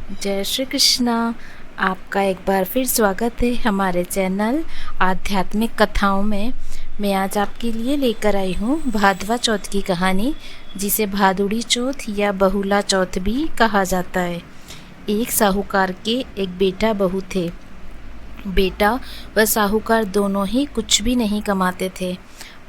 जय श्री कृष्णा। आपका एक बार फिर स्वागत है हमारे चैनल आध्यात्मिक कथाओं में। मैं आज आपके लिए लेकर आई हूँ भादवा चौथ की कहानी, जिसे भादुड़ी चौथ या बहुला चौथ भी कहा जाता है। एक साहूकार के एक बेटा बहू थे। बेटा व साहूकार दोनों ही कुछ भी नहीं कमाते थे।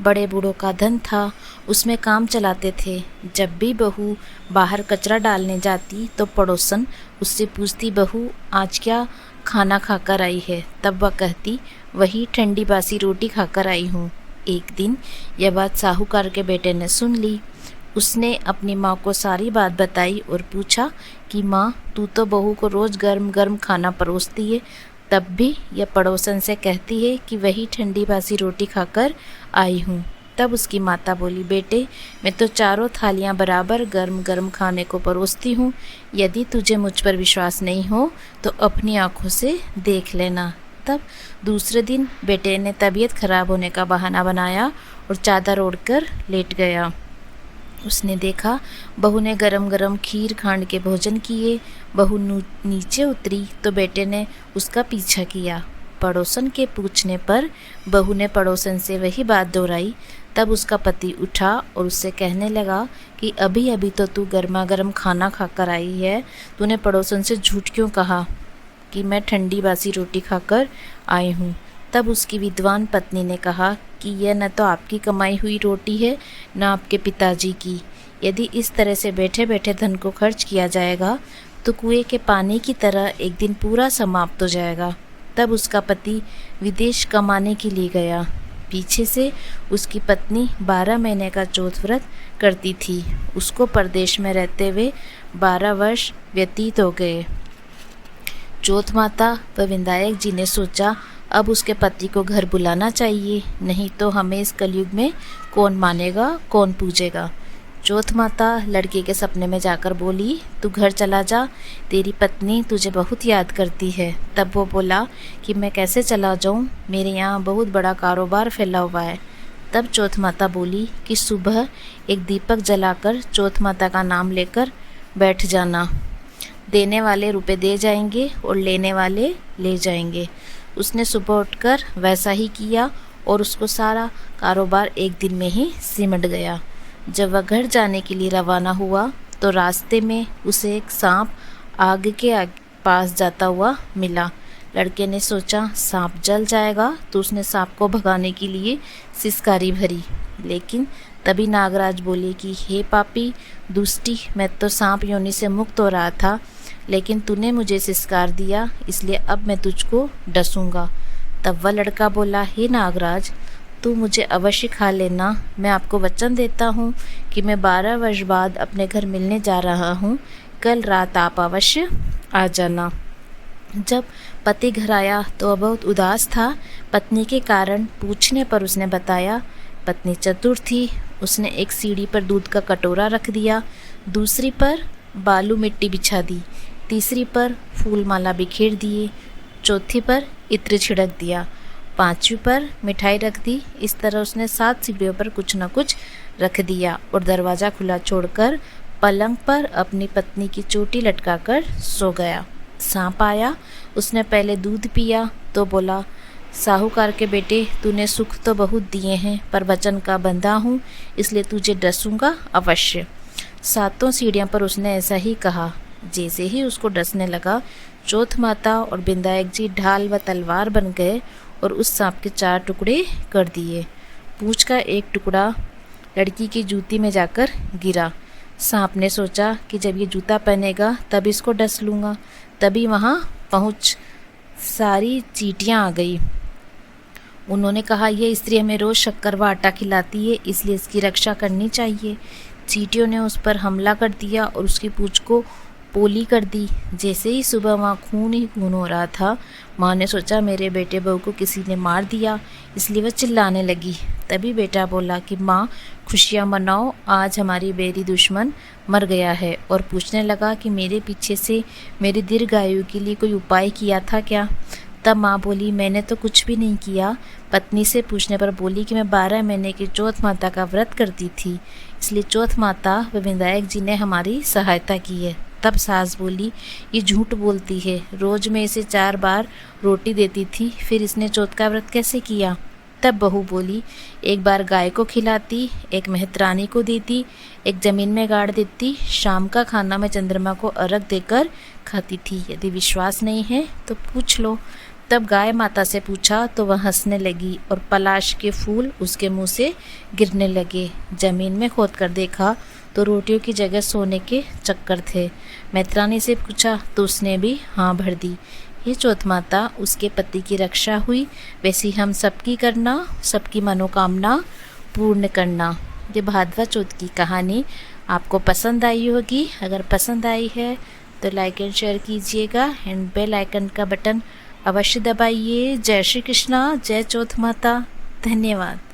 बड़े बूढ़ों का धन था, उसमें काम चलाते थे। जब भी बहू बाहर कचरा डालने जाती तो पड़ोसन उससे पूछती, बहू आज क्या खाना खाकर आई है? तब वह कहती, वही ठंडी बासी रोटी खाकर आई हूँ। एक दिन यह बात साहूकार के बेटे ने सुन ली। उसने अपनी माँ को सारी बात बताई और पूछा कि माँ, तू तो बहू को रोज़ गर्म गर्म खाना परोसती है, तब भी यह पड़ोसन से कहती है कि वही ठंडी बासी रोटी खाकर आई हूँ। तब उसकी माता बोली, बेटे मैं तो चारों थालियाँ बराबर गर्म गर्म खाने को परोसती हूँ। यदि तुझे मुझ पर विश्वास नहीं हो तो अपनी आँखों से देख लेना। तब दूसरे दिन बेटे ने तबीयत खराब होने का बहाना बनाया और चादर ओढ़कर लेट गया। उसने देखा बहू ने गरम गरम खीर खांड के भोजन किए। बहू नीचे उतरी तो बेटे ने उसका पीछा किया। पड़ोसन के पूछने पर बहू ने पड़ोसन से वही बात दोहराई। तब उसका पति उठा और उससे कहने लगा कि अभी अभी तो तू गर्मा गर्म खाना खाकर आई है, तूने पड़ोसन से झूठ क्यों कहा कि मैं ठंडी बासी रोटी खाकर आई हूँ? तब उसकी विद्वान पत्नी ने कहा कि यह न तो आपकी कमाई हुई रोटी है, न आपके पिताजी की। यदि इस तरह से बैठे बैठे धन को खर्च किया जाएगा तो कुएं के पानी की तरह एक दिन पूरा समाप्त हो जाएगा। तब उसका पति विदेश कमाने के लिए गया। पीछे से उसकी पत्नी 12 महीने का चौथ व्रत करती थी। उसको परदेश में रहते हुए 12 वर्ष व्यतीत हो गए। चौथ माता व विनायक जी ने सोचा, अब उसके पति को घर बुलाना चाहिए, नहीं तो हमें इस कलयुग में कौन मानेगा, कौन पूजेगा। चौथ माता लड़के के सपने में जाकर बोली, तू घर चला जा, तेरी पत्नी तुझे बहुत याद करती है। तब वो बोला कि मैं कैसे चला जाऊं, मेरे यहाँ बहुत बड़ा कारोबार फैला हुआ है। तब चौथ माता बोली कि सुबह एक दीपक जलाकर चौथ माता का नाम लेकर बैठ जाना। देने वाले रुपए दे जाएंगे और लेने वाले ले जाएंगे। उसने सुबह उठकर वैसा ही किया और उसको सारा कारोबार एक दिन में ही सिमट गया। जब वह घर जाने के लिए रवाना हुआ तो रास्ते में उसे एक सांप आग के पास जाता हुआ मिला। लड़के ने सोचा सांप जल जाएगा, तो उसने सांप को भगाने के लिए सिसकारी भरी। लेकिन तभी नागराज बोले कि हे पापी दुष्टी, मैं तो सांप योनि से मुक्त हो रहा था, लेकिन तूने मुझे सिसकार दिया, इसलिए अब मैं तुझको डसूंगा। तब वह लड़का बोला, हे नागराज, तू मुझे अवश्य खा लेना। मैं आपको वचन देता हूँ कि मैं 12 वर्ष बाद अपने घर मिलने जा रहा हूँ। कल रात आप अवश्य आ जाना। जब पति घर आया तो वह बहुत उदास था। पत्नी के कारण पूछने पर उसने बताया, पत्नी चतुर थी। उसने एक सीढ़ी पर दूध का कटोरा रख दिया, दूसरी पर बालू मिट्टी बिछा दी, तीसरी पर फूल माला बिखेर दिए, चौथी पर इत्र छिड़क दिया, पांचवी पर मिठाई रख दी। इस तरह उसने 7 सीढ़ियों पर कुछ न कुछ रख दिया और दरवाज़ा खुला छोड़कर पलंग पर अपनी पत्नी की चोटी लटकाकर सो गया। सांप आया, उसने पहले दूध पिया तो बोला, साहूकार के बेटे, तूने सुख तो बहुत दिए हैं, पर वचन का बंधा हूँ, इसलिए तुझे डसूंगा अवश्य। 7 सीढ़ियों पर उसने ऐसा ही कहा। जैसे ही उसको डसने लगा, चौथ माता और विनायक जी ढाल व तलवार बन गए और उस सांप के 4 टुकड़े कर दिए। पूंछ का एक टुकड़ा लड़की की जूती में जाकर गिरा। सांप ने सोचा कि जब ये जूता पहनेगा तब इसको डस लूँगा। तभी वहाँ पहुँच सारी चींटियाँ आ गई। उन्होंने कहा, यह स्त्री हमें रोज़ शक्कर व आटा खिलाती है, इसलिए इसकी रक्षा करनी चाहिए। चींटियों ने उस पर हमला कर दिया और उसकी पूंछ को पोली कर दी। जैसे ही सुबह वहाँ खून ही खून हो रहा था, माँ ने सोचा मेरे बेटे बहू को किसी ने मार दिया, इसलिए वह चिल्लाने लगी। तभी बेटा बोला कि माँ, खुशियाँ मनाओ, आज हमारी बेरी दुश्मन मर गया है। और पूछने लगा कि मेरे पीछे से मेरी दीर्घायु के लिए कोई उपाय किया था क्या? तब माँ बोली, मैंने तो कुछ भी नहीं किया। पत्नी से पूछने पर बोली कि मैं 12 महीने की चौथ माता का व्रत करती थी, इसलिए चौथ माता व विनायक जी ने हमारी सहायता की है। तब सास बोली, ये झूठ बोलती है, रोज़ मैं इसे 4 बार रोटी देती थी, फिर इसने चौथ का व्रत कैसे किया? तब बहू बोली, एक बार गाय को खिलाती, एक मेहतरानी को देती, एक ज़मीन में गाड़ देती, शाम का खाना मैं चंद्रमा को अर्घ देकर खाती थी। यदि विश्वास नहीं है तो पूछ लो। तब गाय माता से पूछा तो वह हंसने लगी और पलाश के फूल उसके मुंह से गिरने लगे। ज़मीन में खोद कर देखा तो रोटियों की जगह सोने के चक्कर थे। मेहतरानी से पूछा तो उसने भी हाँ भर दी। ये चौथ माता, उसके पति की रक्षा हुई, वैसी हम सबकी करना, सबकी मनोकामना पूर्ण करना। ये भाद्वा चौथ की कहानी आपको पसंद आई होगी। अगर पसंद आई है तो लाइक एंड शेयर कीजिएगा एंड बेल आइकन का बटन अवश्य दबाइए। जय श्री कृष्णा, जय चौथ माता। धन्यवाद।